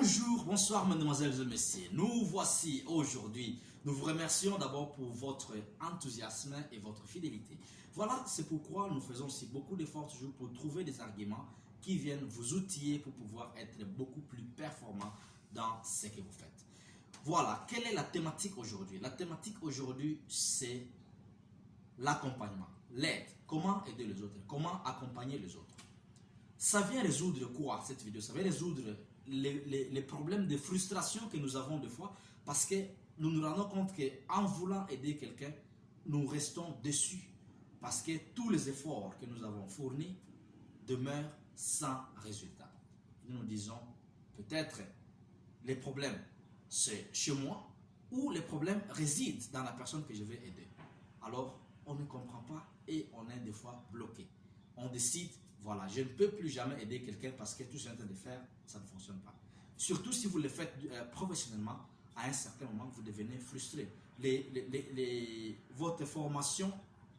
Bonjour, bonsoir mesdemoiselles et messieurs. Nous voici aujourd'hui. Nous vous remercions d'abord pour votre enthousiasme et votre fidélité. Voilà, c'est pourquoi nous faisons aussi beaucoup d'efforts toujours pour trouver des arguments qui viennent vous outiller pour pouvoir être beaucoup plus performant dans ce que vous faites. Voilà, quelle est la thématique aujourd'hui? La thématique aujourd'hui, c'est l'accompagnement, l'aide. Comment aider les autres? Comment accompagner les autres? Ça vient résoudre quoi cette vidéo? Ça vient résoudre les problèmes de frustration que nous avons des fois parce que nous nous rendons compte qu'en voulant aider quelqu'un, nous restons déçus parce que tous les efforts que nous avons fournis demeurent sans résultat. Nous nous disons peut-être les problèmes c'est chez moi ou les problèmes résident dans la personne que je vais aider. Alors on ne comprend pas et on est des fois bloqué. On décide, voilà, je ne peux plus jamais aider quelqu'un parce que tout ce que je suis en train de faire, ça ne fonctionne pas. Surtout si vous le faites professionnellement, à un certain moment, vous devenez frustré. Votre formation,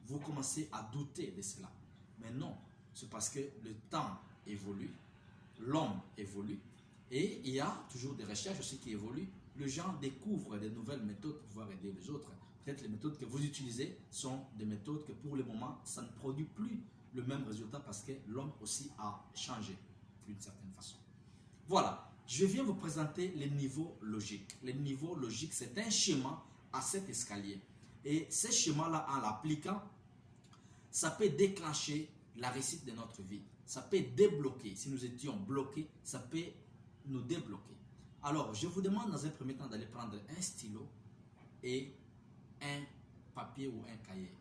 vous commencez à douter de cela. Mais non, c'est parce que le temps évolue, l'homme évolue, et il y a toujours des recherches aussi qui évoluent. Les gens découvrent de nouvelles méthodes pour pouvoir aider les autres. Peut-être les méthodes que vous utilisez sont des méthodes que pour le moment, ça ne produit plus le même résultat parce que l'homme aussi a changé d'une certaine façon. Voilà, je viens vous présenter les niveaux logiques. Les niveaux logiques, c'est un schéma à cet escalier. Et ce schéma-là, en l'appliquant, ça peut déclencher la réussite de notre vie. Ça peut débloquer. Si nous étions bloqués, ça peut nous débloquer. Alors, je vous demande dans un premier temps d'aller prendre un stylo et un papier ou un cahier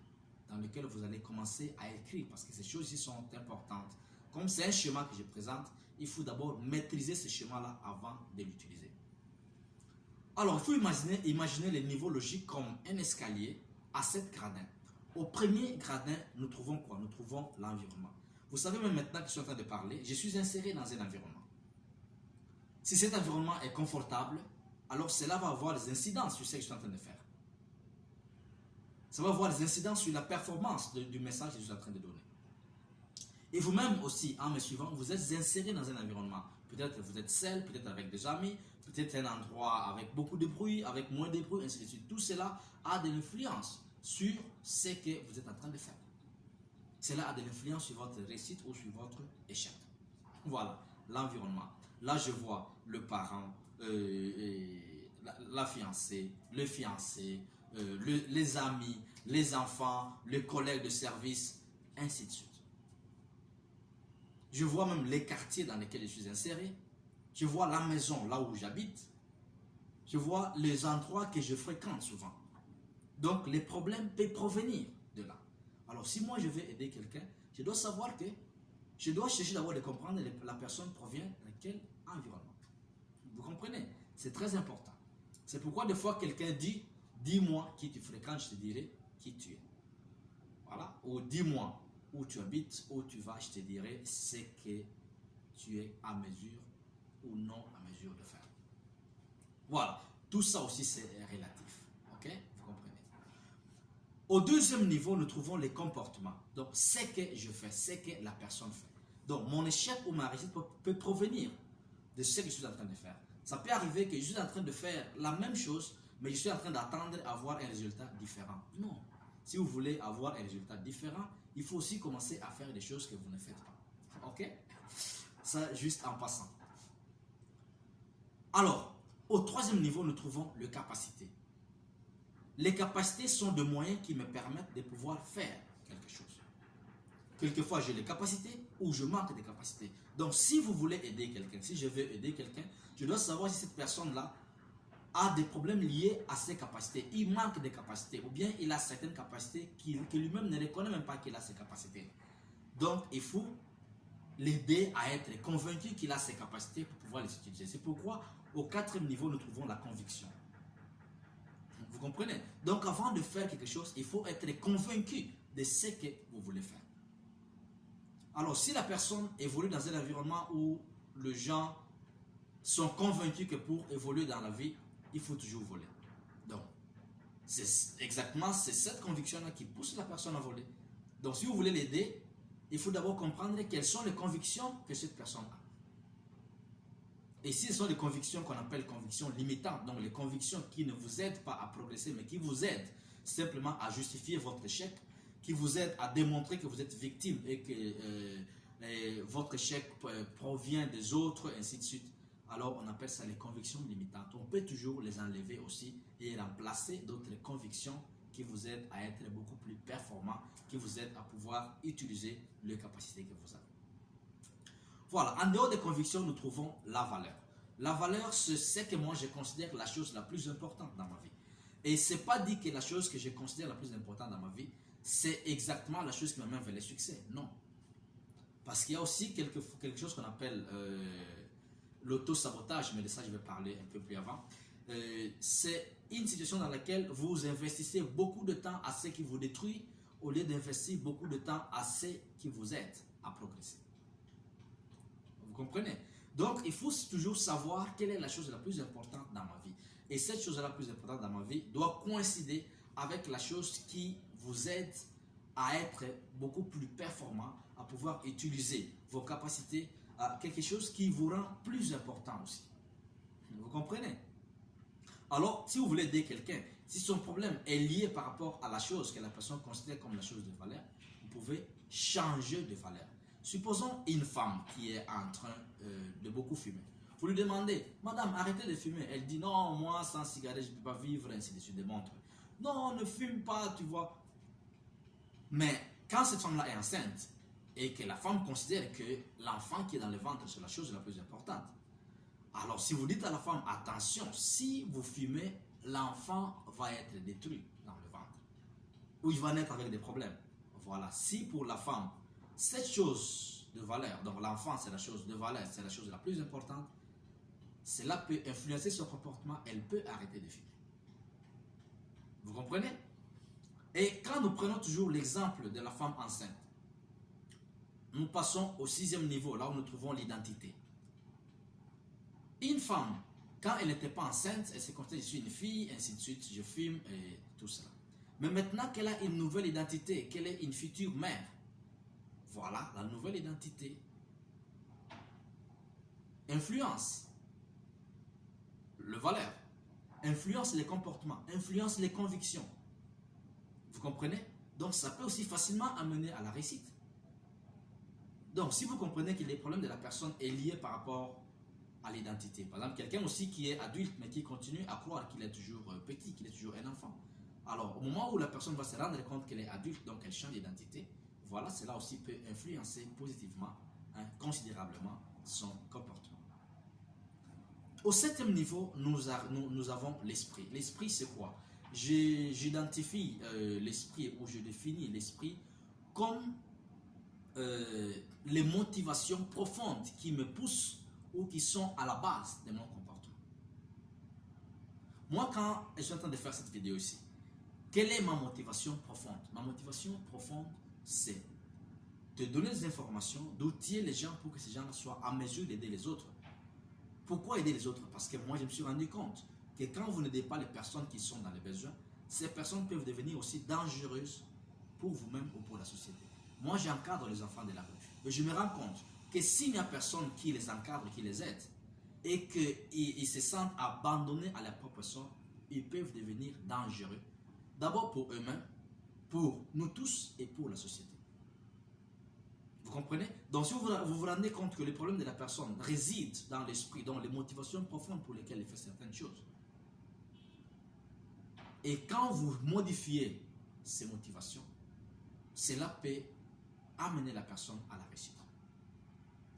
dans lequel vous allez commencer à écrire parce que ces choses-ci sont importantes. Comme c'est un schéma que je présente, il faut d'abord maîtriser ce schéma-là avant de l'utiliser. Alors, il faut imaginer les niveaux logiques comme un escalier à 7 gradins. Au premier gradin, nous trouvons quoi? Nous trouvons l'environnement. Vous savez, même maintenant que je suis en train de parler, je suis inséré dans un environnement. Si cet environnement est confortable, alors cela va avoir des incidences sur ce que je suis en train de faire. Ça va avoir des incidences sur la performance du message que je suis en train de donner. Et vous-même aussi, en me suivant, vous êtes inséré dans un environnement. Peut-être vous êtes seul, peut-être avec des amis, peut-être un endroit avec beaucoup de bruit, avec moins de bruit, ainsi de suite. Tout cela a de l'influence sur ce que vous êtes en train de faire. Cela a de l'influence sur votre réussite ou sur votre échec. Voilà, l'environnement. Là, je vois le parent, la fiancée, le fiancé, les amis, les enfants, les collègues de service, ainsi de suite. Je vois même les quartiers dans lesquels je suis inséré. Je vois la maison là où j'habite. Je vois les endroits que je fréquente souvent. Donc, les problèmes peuvent provenir de là. Alors, si moi je veux aider quelqu'un, je dois savoir que je dois chercher d'abord de comprendre la personne provient de quel environnement. Vous comprenez? C'est très important. C'est pourquoi des fois quelqu'un dit, dis-moi qui tu fréquentes, je te dirai qui tu es. Voilà. Ou dis-moi où tu habites, où tu vas, je te dirai ce que tu es à mesure ou non à mesure de faire. Voilà. Tout ça aussi c'est relatif. Ok? Vous comprenez? Au deuxième niveau, nous trouvons les comportements. Donc, ce que je fais, ce que la personne fait. Donc, mon échec ou ma réussite peut provenir de ce que je suis en train de faire. Ça peut arriver que je suis en train de faire la même chose, mais je suis en train d'attendre à avoir un résultat différent. Non. Si vous voulez avoir un résultat différent, il faut aussi commencer à faire des choses que vous ne faites pas. Ok? Ça, juste en passant. Alors, au troisième niveau, nous trouvons les capacités. Les capacités sont des moyens qui me permettent de pouvoir faire quelque chose. Quelquefois, j'ai les capacités ou je manque de capacités. Donc, si vous voulez aider quelqu'un, si je veux aider quelqu'un, je dois savoir si cette personne-là a des problèmes liés à ses capacités. Il manque de capacités ou bien il a certaines capacités que lui-même ne reconnaît même pas qu'il a ces capacités. Donc, il faut l'aider à être convaincu qu'il a ces capacités pour pouvoir les utiliser. C'est pourquoi, au quatrième niveau, nous trouvons la conviction. Vous comprenez? Donc, avant de faire quelque chose, il faut être convaincu de ce que vous voulez faire. Alors, si la personne évolue dans un environnement où les gens sont convaincus que pour évoluer dans la vie, il faut toujours voler. Donc, c'est exactement cette conviction-là qui pousse la personne à voler. Donc, si vous voulez l'aider, il faut d'abord comprendre quelles sont les convictions que cette personne a. Et si ce sont des convictions qu'on appelle convictions limitantes, donc les convictions qui ne vous aident pas à progresser, mais qui vous aident simplement à justifier votre échec, qui vous aident à démontrer que vous êtes victime et que votre échec provient des autres, ainsi de suite, alors on appelle ça les convictions limitantes. On peut toujours les enlever aussi et remplacer d'autres convictions qui vous aident à être beaucoup plus performant, qui vous aident à pouvoir utiliser les capacités que vous avez. Voilà, en dehors des convictions, nous trouvons la valeur. La valeur, c'est ce que moi je considère la chose la plus importante dans ma vie. Et ce n'est pas dit que la chose que je considère la plus importante dans ma vie, c'est exactement la chose qui m'amène vers le succès. Non. Parce qu'il y a aussi quelque chose qu'on appelle l'auto-sabotage, mais de ça je vais parler un peu plus avant. C'est une situation dans laquelle vous investissez beaucoup de temps à ce qui vous détruit au lieu d'investir beaucoup de temps à ce qui vous aide à progresser. Vous comprenez? Donc, il faut toujours savoir quelle est la chose la plus importante dans ma vie. Et cette chose la plus importante dans ma vie doit coïncider avec la chose qui vous aide à être beaucoup plus performant, à pouvoir utiliser vos capacités à quelque chose qui vous rend plus important aussi. Vous comprenez? Alors, si vous voulez aider quelqu'un, si son problème est lié par rapport à la chose que la personne considère comme la chose de valeur, vous pouvez changer de valeur. Supposons une femme qui est en train de beaucoup fumer. Vous lui demandez, madame, arrêtez de fumer. Elle dit, non, moi, sans cigarette, je ne peux pas vivre, ainsi de suite, des montres. Non, ne fume pas, tu vois. Mais quand cette femme-là est enceinte et que la femme considère que l'enfant qui est dans le ventre, c'est la chose la plus importante, alors si vous dites à la femme, attention, si vous fumez, l'enfant va être détruit dans le ventre. Ou il va naître avec des problèmes. Voilà, si pour la femme, cette chose de valeur, donc l'enfant c'est la chose de valeur, c'est la chose la plus importante, cela peut influencer son comportement, elle peut arrêter de fumer. Vous comprenez? Et quand nous prenons toujours l'exemple de la femme enceinte, nous passons au 6e niveau, là où nous trouvons l'identité. Une femme, quand elle n'était pas enceinte, elle se considère, je suis une fille, ainsi de suite, je fume et tout cela. Mais maintenant qu'elle a une nouvelle identité, qu'elle est une future mère, voilà, la nouvelle identité influence le valeur, influence les comportements, influence les convictions. Vous comprenez? Donc ça peut aussi facilement amener à la réussite. Donc si vous comprenez que les problèmes de la personne est lié par rapport à l'identité. Par exemple, quelqu'un aussi qui est adulte mais qui continue à croire qu'il est toujours petit, qu'il est toujours un enfant. Alors au moment où la personne va se rendre compte qu'elle est adulte, donc elle change d'identité, voilà, cela aussi peut influencer positivement, considérablement son comportement. Au 7e niveau, nous avons l'esprit. L'esprit, c'est quoi? J'identifie l'esprit, ou je définis l'esprit comme les motivations profondes qui me poussent ou qui sont à la base de mon comportement. Moi, quand je suis en train de faire cette vidéo ici, quelle est ma motivation profonde? Ma motivation profonde, c'est de donner des informations, d'outiller les gens pour que ces gens soient en mesure d'aider les autres. Pourquoi aider les autres? Parce que moi, je me suis rendu compte que quand vous n'aidez pas les personnes qui sont dans les besoins, ces personnes peuvent devenir aussi dangereuses pour vous-même ou pour la société. Moi, j'encadre les enfants de la rue. Et je me rends compte que s'il n'y a personne qui les encadre, qui les aide, et qu'ils se sentent abandonnés à leur propre sort, ils peuvent devenir dangereux. D'abord pour eux-mêmes, pour nous tous et pour la société. Vous comprenez? Donc si vous vous rendez compte que le problème de la personne réside dans l'esprit, dans les motivations profondes pour lesquelles il fait certaines choses, et quand vous modifiez ces motivations, cela peut amener la personne à la réussite.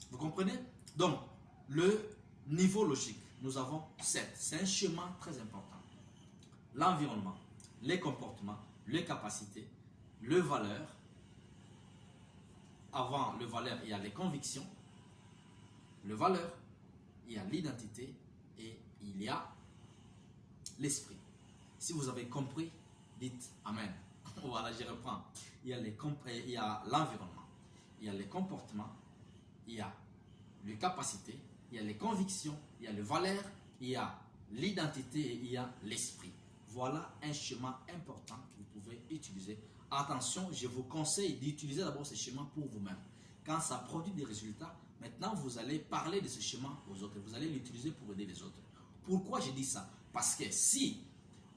Vous comprenez? Donc, le niveau logique, nous avons 7. C'est un chemin très important. L'environnement, les comportements, les capacités, les valeurs. Avant le valeur, il y a les convictions. Le valeur, il y a l'identité et il y a l'esprit. Si vous avez compris, dites Amen. Voilà, je reprends. Il y a l'environnement, il y a les comportements, il y a les capacités, il y a les convictions, il y a les valeurs, il y a l'identité et il y a l'esprit. Voilà un chemin important que vous pouvez utiliser. Attention, je vous conseille d'utiliser d'abord ce chemin pour vous-même. Quand ça produit des résultats, Maintenant, vous allez parler de ce schéma aux autres. Vous allez l'utiliser pour aider les autres. Pourquoi je dis ça? Parce que si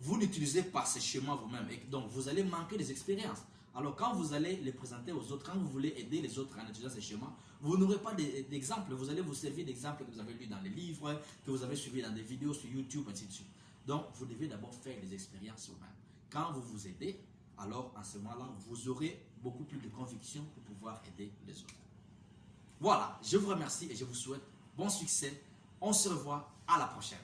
vous n'utilisez pas ce schéma vous-même, et donc vous allez manquer des expériences. Alors quand vous allez les présenter aux autres, quand vous voulez aider les autres en utilisant ces schémas, vous n'aurez pas d'exemple. Vous allez vous servir d'exemples que vous avez lus dans les livres, que vous avez suivis dans des vidéos sur YouTube, ainsi de suite. Donc vous devez d'abord faire des expériences vous-même. Quand vous vous aidez, alors en ce moment-là, vous aurez beaucoup plus de conviction pour pouvoir aider les autres. Voilà, je vous remercie et je vous souhaite bon succès. On se revoit à la prochaine.